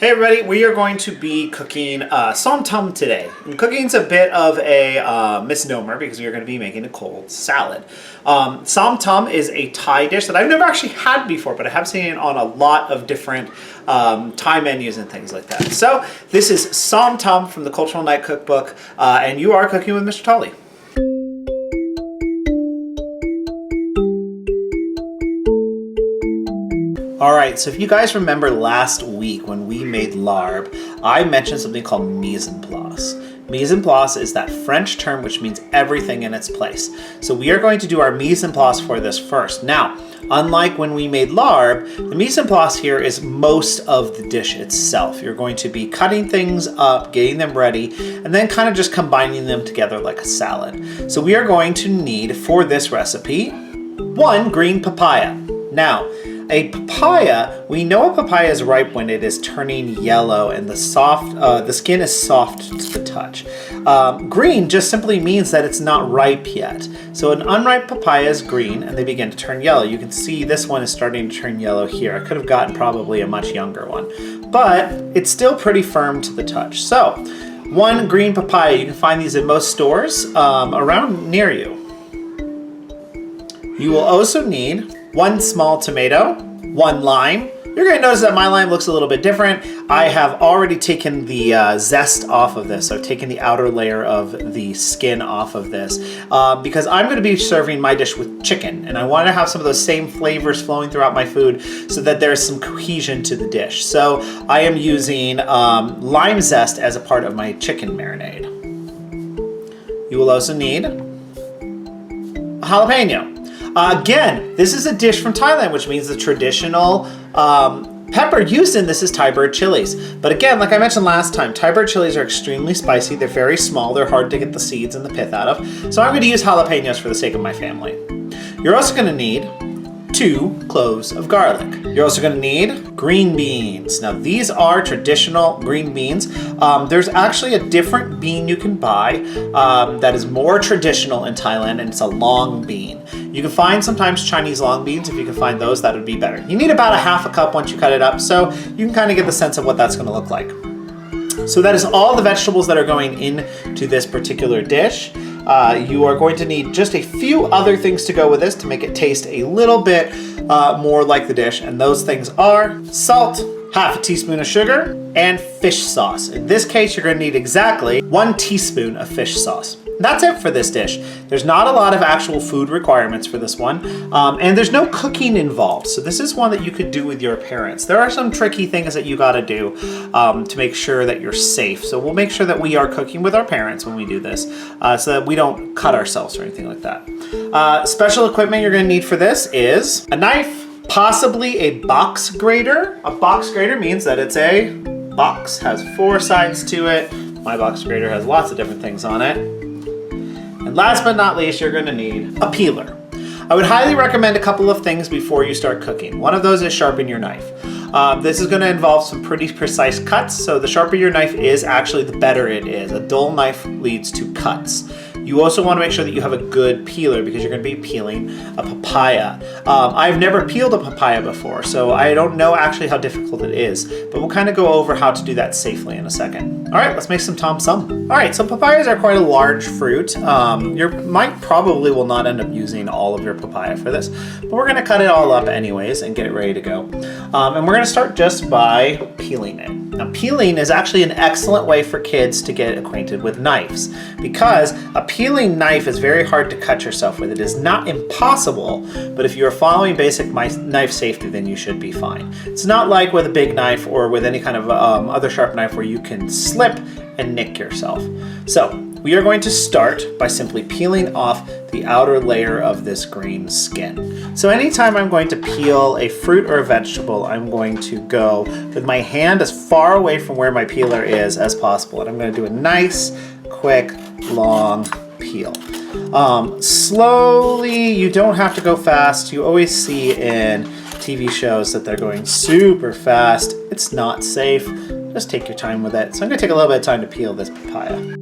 Hey everybody, we are going to be cooking Som Tum today. And cooking's a bit of a misnomer because we are going to be making a cold salad. Som Tum is a Thai dish that I've never actually had before, but I have seen it on a lot of different Thai menus and things like that. So this is Som Tum from the Cultural Night Cookbook, and you are cooking with Mr. Tolley. Alright, so if you guys remember last week when we made larb, I mentioned something called mise en place. Mise en place is that French term which means everything in its place. So we are going to do our mise en place for this first. Now, unlike when we made larb, the mise en place here is most of the dish itself. You're going to be cutting things up, getting them ready, and then kind of just combining them together like a salad. So we are going to need, for this recipe, 1 green papaya. Now, a papaya, we know a papaya is ripe when it is turning yellow and the skin is soft to the touch. Green just simply means that it's not ripe yet. So an unripe papaya is green and they begin to turn yellow. You can see this one is starting to turn yellow here. I could have gotten probably a much younger one, but it's still pretty firm to the touch. So 1 green papaya, you can find these in most stores around near you. You will also need 1 small tomato, 1 lime. You're going to notice that my lime looks a little bit different. I have already taken the zest off of this. So I've taken the outer layer of the skin off of this because I'm going to be serving my dish with chicken, and I want to have some of those same flavors flowing throughout my food so that there's some cohesion to the dish. So I am using lime zest as a part of my chicken marinade. You will also need a jalapeno. Again, this is a dish from Thailand, which means the traditional pepper used in this is Thai bird chilies. But again, like I mentioned last time, Thai bird chilies are extremely spicy. They're very small. They're hard to get the seeds and the pith out of. So I'm going to use jalapenos for the sake of my family. You're also going to need 2 cloves of garlic. You're also going to need green beans. Now these are traditional green beans. There's actually a different bean you can buy that is more traditional in Thailand, and it's a long bean. You can find sometimes Chinese long beans. If you can find those, that would be better. You need about a half a cup once you cut it up, so you can kind of get the sense of what that's going to look like. So that is all the vegetables that are going into this particular dish. You are going to need just a few other things to go with this to make it taste a little bit more like the dish, and those things are salt, half a teaspoon of sugar, and fish sauce. In this case, you're going to need exactly 1 teaspoon of fish sauce. That's it for this dish. There's not a lot of actual food requirements for this one, and there's no cooking involved. So this is one that you could do with your parents. There are some tricky things that you got to do to make sure that you're safe. So we'll make sure that we are cooking with our parents when we do this so that we don't cut ourselves or anything like that. Special equipment you're going to need for this is a knife, possibly a box grater. A box grater means that it's a box, has 4 sides to it. My box grater has lots of different things on it. And last but not least, you're going to need a peeler. I would highly recommend a couple of things before you start cooking. One of those is sharpen your knife. This is going to involve some pretty precise cuts, so the sharper your knife is, actually the better it is. A dull knife leads to cuts. You also want to make sure that you have a good peeler because you're going to be peeling a papaya. I've never peeled a papaya before, so I don't know actually how difficult it is, but we'll kind of go over how to do that safely in a second. All right, let's make some tom sum. All right, so papayas are quite a large fruit. You might probably will not end up using all of your papaya for this, but we're going to cut it all up anyways and get it ready to go. And we're going to start just by peeling it. Now, peeling is actually an excellent way for kids to get acquainted with knives because a peeling knife is very hard to cut yourself with. It is not impossible, but if you are following basic knife safety, then you should be fine. It's not like with a big knife or with any kind of other sharp knife where you can slip and nick yourself. So we are going to start by simply peeling off the outer layer of this green skin. So anytime I'm going to peel a fruit or a vegetable, I'm going to go with my hand as far away from where my peeler is as possible. And I'm going to do a nice, quick, long peel. Slowly, you don't have to go fast. You always see in TV shows that they're going super fast. It's not safe. Just take your time with it. So I'm going to take a little bit of time to peel this papaya.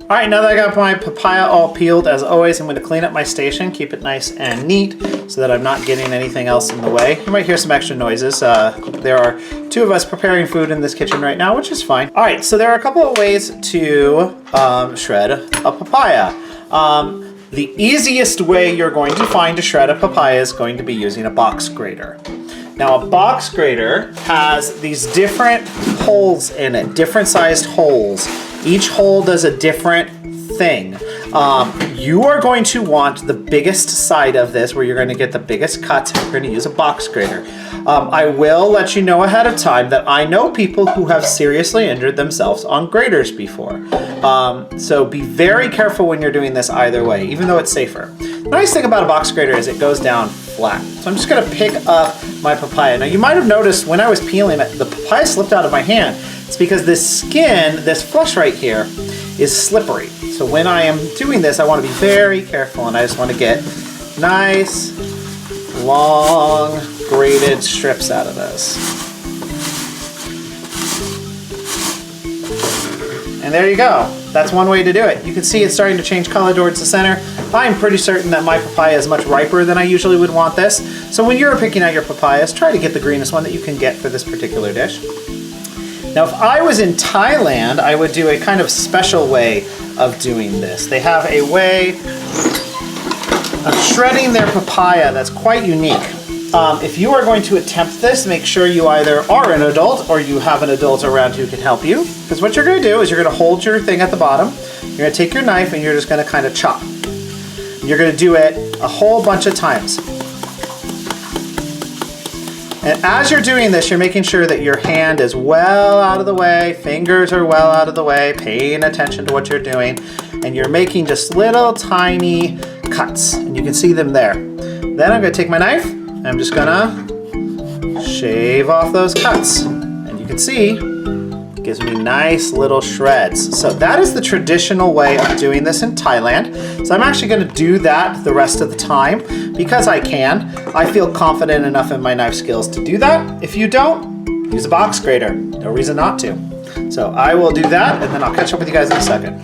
All right, now that I got my papaya all peeled, as always, I'm going to clean up my station, keep it nice and neat so that I'm not getting anything else in the way. You might hear some extra noises. There are two of us preparing food in this kitchen right now, which is fine. All right, so there are a couple of ways to shred a papaya. The easiest way you're going to find to shred a papaya is going to be using a box grater. Now, a box grater has these different holes in it, different sized holes. Each hole does a different thing. You are going to want the biggest side of this where you're going to get the biggest cuts if you're going to use a box grater. I will let you know ahead of time that I know people who have seriously injured themselves on graters before. So be very careful when you're doing this either way, even though it's safer. The nice thing about a box grater is it goes down flat. So I'm just going to pick up my papaya. Now you might have noticed when I was peeling it, the papaya slipped out of my hand. It's because this skin, this flesh right here, is slippery. So when I am doing this, I want to be very careful, and I just want to get nice, long, grated strips out of this. And there you go. That's one way to do it. You can see it's starting to change color towards the center. I'm pretty certain that my papaya is much riper than I usually would want this. So when you're picking out your papayas, try to get the greenest one that you can get for this particular dish. Now, if I was in Thailand, I would do a kind of special way of doing this. They have a way of shredding their papaya that's quite unique. If you are going to attempt this, make sure you either are an adult or you have an adult around who can help you. Because what you're going to do is you're going to hold your thing at the bottom. You're going to take your knife and you're just going to kind of chop. You're going to do it a whole bunch of times. And as you're doing this, you're making sure that your hand is well out of the way, fingers are well out of the way, paying attention to what you're doing, and you're making just little tiny cuts, and you can see them there. Then I'm going to take my knife, and I'm just going to shave off those cuts. And you can see, it gives me nice little shreds. So that is the traditional way of doing this in Thailand. So I'm actually going to do that the rest of the time because I can. I feel confident enough in my knife skills to do that. If you don't, use a box grater. No reason not to. So I will do that, and then I'll catch up with you guys in a second.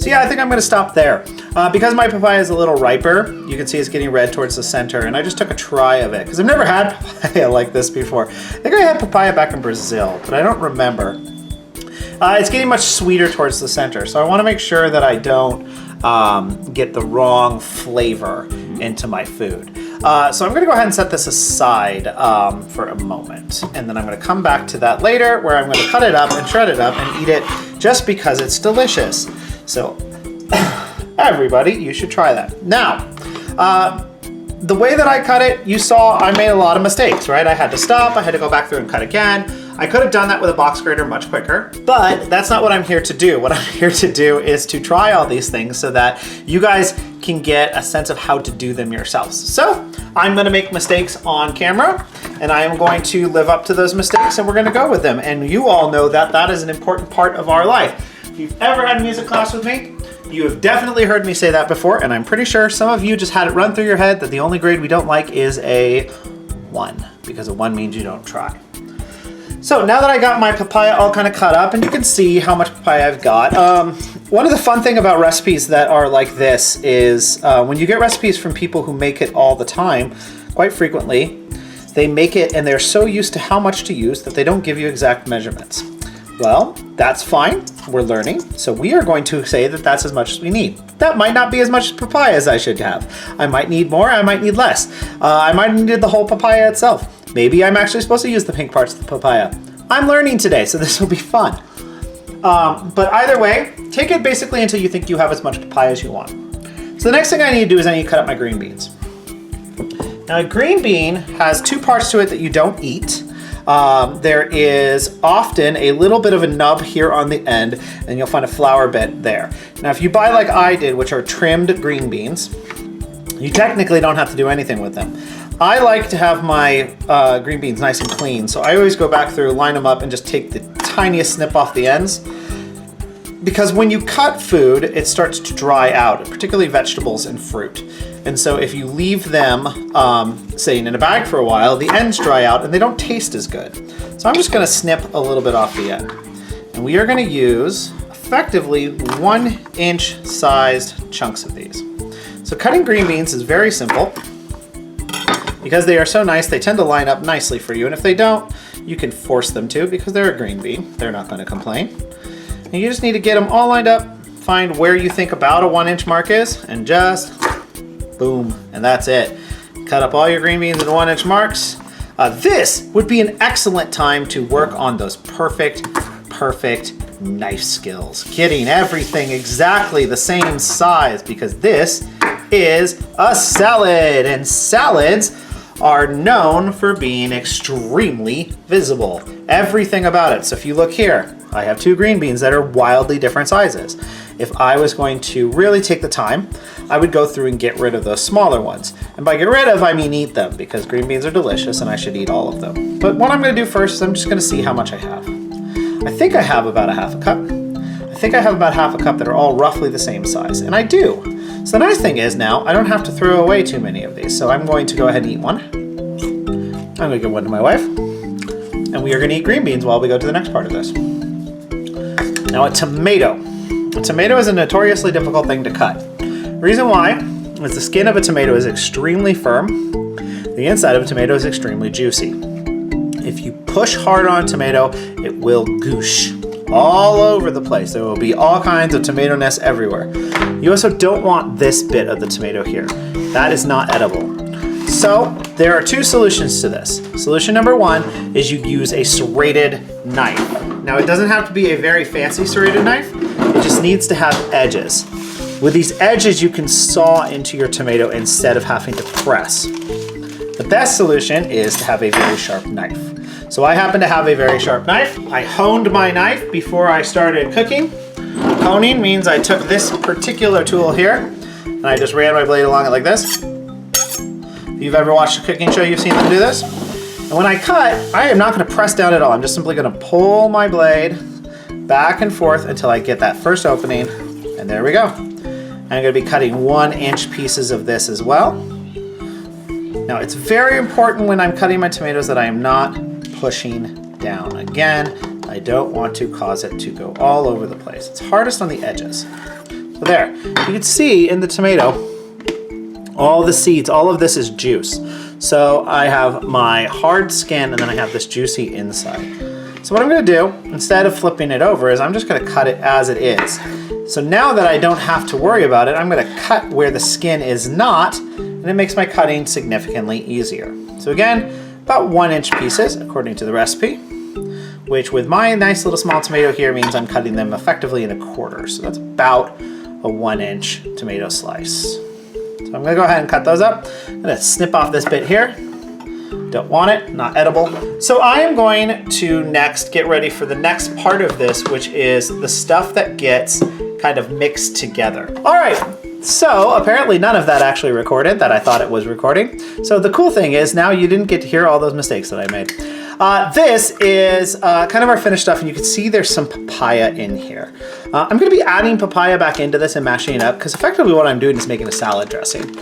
Yeah, I think I'm going to stop there. Because my papaya is a little riper, you can see it's getting red towards the center, and I just took a try of it, because I've never had papaya like this before. I think I had papaya back in Brazil, but I don't remember. It's getting much sweeter towards the center, so I want to make sure that I don't get the wrong flavor into my food. So I'm going to go ahead and set this aside for a moment, and then I'm going to come back to that later, where I'm going to cut it up and shred it up and eat it just because it's delicious. So everybody, you should try that. Now, the way that I cut it, you saw I made a lot of mistakes, right? I had to stop, I had to go back through and cut again. I could have done that with a box grater much quicker, but that's not what I'm here to do. What I'm here to do is to try all these things so that you guys can get a sense of how to do them yourselves. So I'm gonna make mistakes on camera, and I am going to live up to those mistakes, and we're gonna go with them. And you all know that that is an important part of our life. If you've ever had a music class with me, you have definitely heard me say that before, and I'm pretty sure some of you just had it run through your head that the only grade we don't like is a 1, because a 1 means you don't try. So now that I got my papaya all kind of cut up, and you can see how much papaya I've got, one of the fun thing about recipes that are like this is when you get recipes from people who make it all the time, quite frequently, they make it and they're so used to how much to use that they don't give you exact measurements. Well, that's fine. We're learning. So we are going to say that that's as much as we need. That might not be as much papaya as I should have. I might need more, I might need less. I might need the whole papaya itself. Maybe I'm actually supposed to use the pink parts of the papaya. I'm learning today, so this will be fun. But either way, take it basically until you think you have as much papaya as you want. So the next thing I need to do is I need to cut up my green beans. Now a green bean has 2 parts to it that you don't eat. There is often a little bit of a nub here on the end, and you'll find a flower bit there. Now, if you buy like I did, which are trimmed green beans, you technically don't have to do anything with them. I like to have my green beans nice and clean, so I always go back through, line them up, and just take the tiniest snip off the ends. because when you cut food, it starts to dry out, particularly vegetables and fruit. And so if you leave them sitting in a bag for a while, the ends dry out and they don't taste as good. So I'm just gonna snip a little bit off the end. And we are gonna use effectively 1-inch sized chunks of these. So cutting green beans is very simple. Because they are so nice, they tend to line up nicely for you. And if they don't, you can force them to because they're a green bean. They're not gonna complain. And you just need to get them all lined up, find where you think about a 1-inch mark is, and just boom, and that's it. Cut up all your green beans into 1-inch marks. This would be an excellent time to work on those perfect knife skills. Getting everything exactly the same size because this is a salad, and salads are known for being extremely visible. Everything about it. So if you look here, I have 2 green beans that are wildly different sizes. If I was going to really take the time, I would go through and get rid of those smaller ones. And by get rid of, I mean eat them, because green beans are delicious and I should eat all of them. But what I'm gonna do first is I'm just gonna see how much I have. I think I have about a half a cup. I think I have about half a cup that are all roughly the same size, and I do. So the nice thing is now, I don't have to throw away too many of these. So I'm going to go ahead and eat one. I'm gonna give one to my wife. And we are gonna eat green beans while we go to the next part of this. Now a tomato. A tomato is a notoriously difficult thing to cut. Reason why is the skin of a tomato is extremely firm. The inside of a tomato is extremely juicy. If you push hard on a tomato, it will goosh all over the place. There will be all kinds of tomato-ness everywhere. You also don't want this bit of the tomato here. That is not edible. So there are 2 solutions to this. Solution number 1 is you use a serrated knife. Now it doesn't have to be a very fancy serrated knife. It just needs to have edges. With these edges, you can saw into your tomato instead of having to press. The best solution is to have a very sharp knife. So I happen to have a very sharp knife. I honed my knife before I started cooking. Honing means I took this particular tool here and I just ran my blade along it like this. If you've ever watched a cooking show, you've seen them do this. And when I cut, I am not gonna press down at all. I'm just simply gonna pull my blade back and forth until I get that first opening, and there we go. I'm gonna be cutting 1-inch pieces of this as well. Now it's very important when I'm cutting my tomatoes that I am not pushing down. Again, I don't want to cause it to go all over the place. It's hardest on the edges. So there, you can see in the tomato, all the seeds, all of this is juice. So I have my hard skin and then I have this juicy inside. So what I'm gonna do, instead of flipping it over, is I'm just gonna cut it as it is. So now that I don't have to worry about it, I'm gonna cut where the skin is not, and it makes my cutting significantly easier. So again, about 1-inch pieces, according to the recipe, which with my nice little small tomato here means I'm cutting them effectively in 1/4. So that's about a 1-inch tomato slice. So I'm gonna go ahead and cut those up. I'm gonna snip off this bit here. Don't want it, not edible. So I am going to next get ready for the next part of this, which is the stuff that gets kind of mixed together. All right, so apparently none of that actually recorded that I thought it was recording. So the cool thing is now you didn't get to hear all those mistakes that I made. This is kind of our finished stuff, and you can see there's some papaya in here. I'm gonna be adding papaya back into this and mashing it up because effectively what I'm doing is making a salad dressing.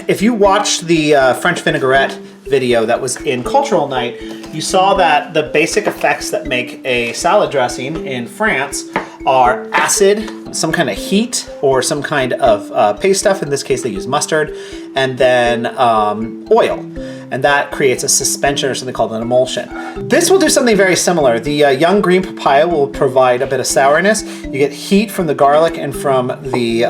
If you watched the French vinaigrette video that was in Cultural Night, you saw that the basic effects that make a salad dressing in France are acid, some kind of heat, or some kind of paste stuff. In this case, they use mustard, and then oil. And that creates a suspension or something called an emulsion. This will do something very similar. The young green papaya will provide a bit of sourness. You get heat from the garlic and from the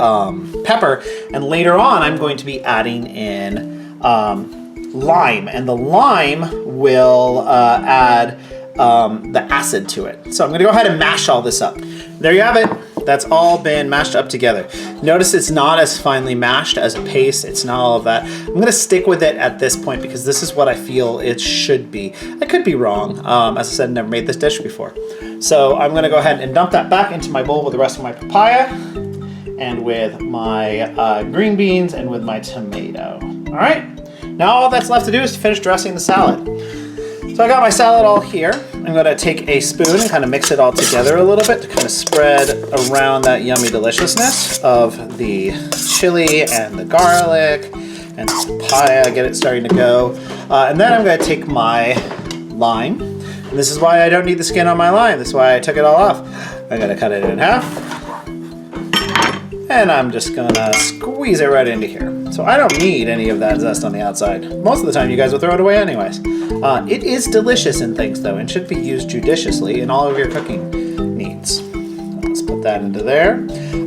pepper. And later on, I'm going to be adding in lime. And the lime will add the acid to it. So I'm gonna go ahead and mash all this up. There you have it. That's all been mashed up together. Notice it's not as finely mashed as a paste. It's not all of that. I'm gonna stick with it at this point because this is what I feel it should be. I could be wrong. As I said, I've never made this dish before. So I'm gonna go ahead and dump that back into my bowl with the rest of my papaya and with my green beans and with my tomato. All right, now all that's left to do is to finish dressing the salad. So I got my salad all here. I'm gonna take a spoon and kind of mix it all together a little bit to kind of spread around that yummy deliciousness of the chili and the garlic and papaya, get it starting to go. And then I'm gonna take my lime. And this is why I don't need the skin on my lime. This is why I took it all off. I'm gonna cut it in half. And I'm just gonna squeeze it right into here. So I don't need any of that zest on the outside. Most of the time you guys will throw it away anyways. It is delicious in things though, and should be used judiciously in all of your cooking needs. Let's put that into there.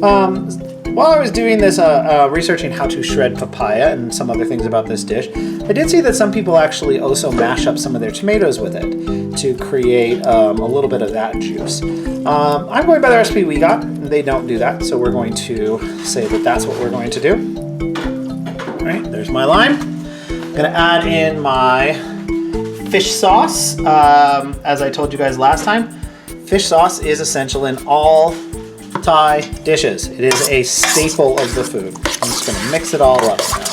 While I was doing this, researching how to shred papaya and some other things about this dish, I did see that some people actually also mash up some of their tomatoes with it to create a little bit of that juice. I'm going by the recipe we got. They don't do that, so we're going to say that that's what we're going to do. All right, there's my lime. I'm gonna add in my fish sauce. As I told you guys last time, fish sauce is essential in all Thai dishes. It is a staple of the food. I'm just gonna mix it all up now.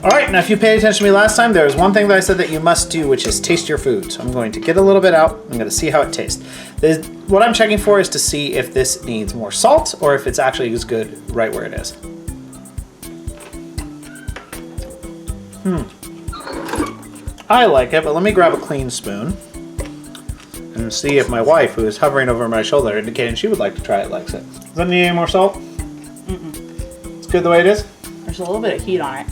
All right, now if you paid attention to me last time, there was one thing that I said that you must do, which is taste your food. So I'm going to get a little bit out. I'm gonna see how it tastes. What I'm checking for is to see if this needs more salt or if it's actually as good right where it is. I like it, but let me grab a clean spoon and see if my wife, who is hovering over my shoulder, indicating she would like to try it, likes it. Does that need any more salt? It's good the way it is? There's a little bit of heat on it.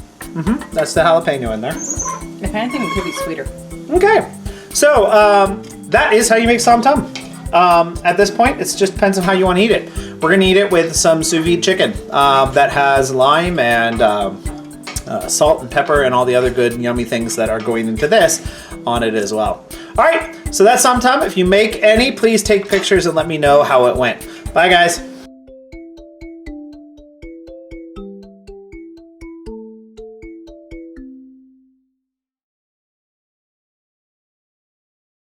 That's the jalapeno in there. If anything, it could be sweeter. Okay, so that is how you make Som Tum. At this point, it just depends on how you want to eat it. We're gonna eat it with some sous vide chicken that has lime and salt and pepper and all the other good yummy things that are going into this on it as well. All right, so that's Som Tum. If you make any, please take pictures and let me know how it went. Bye guys.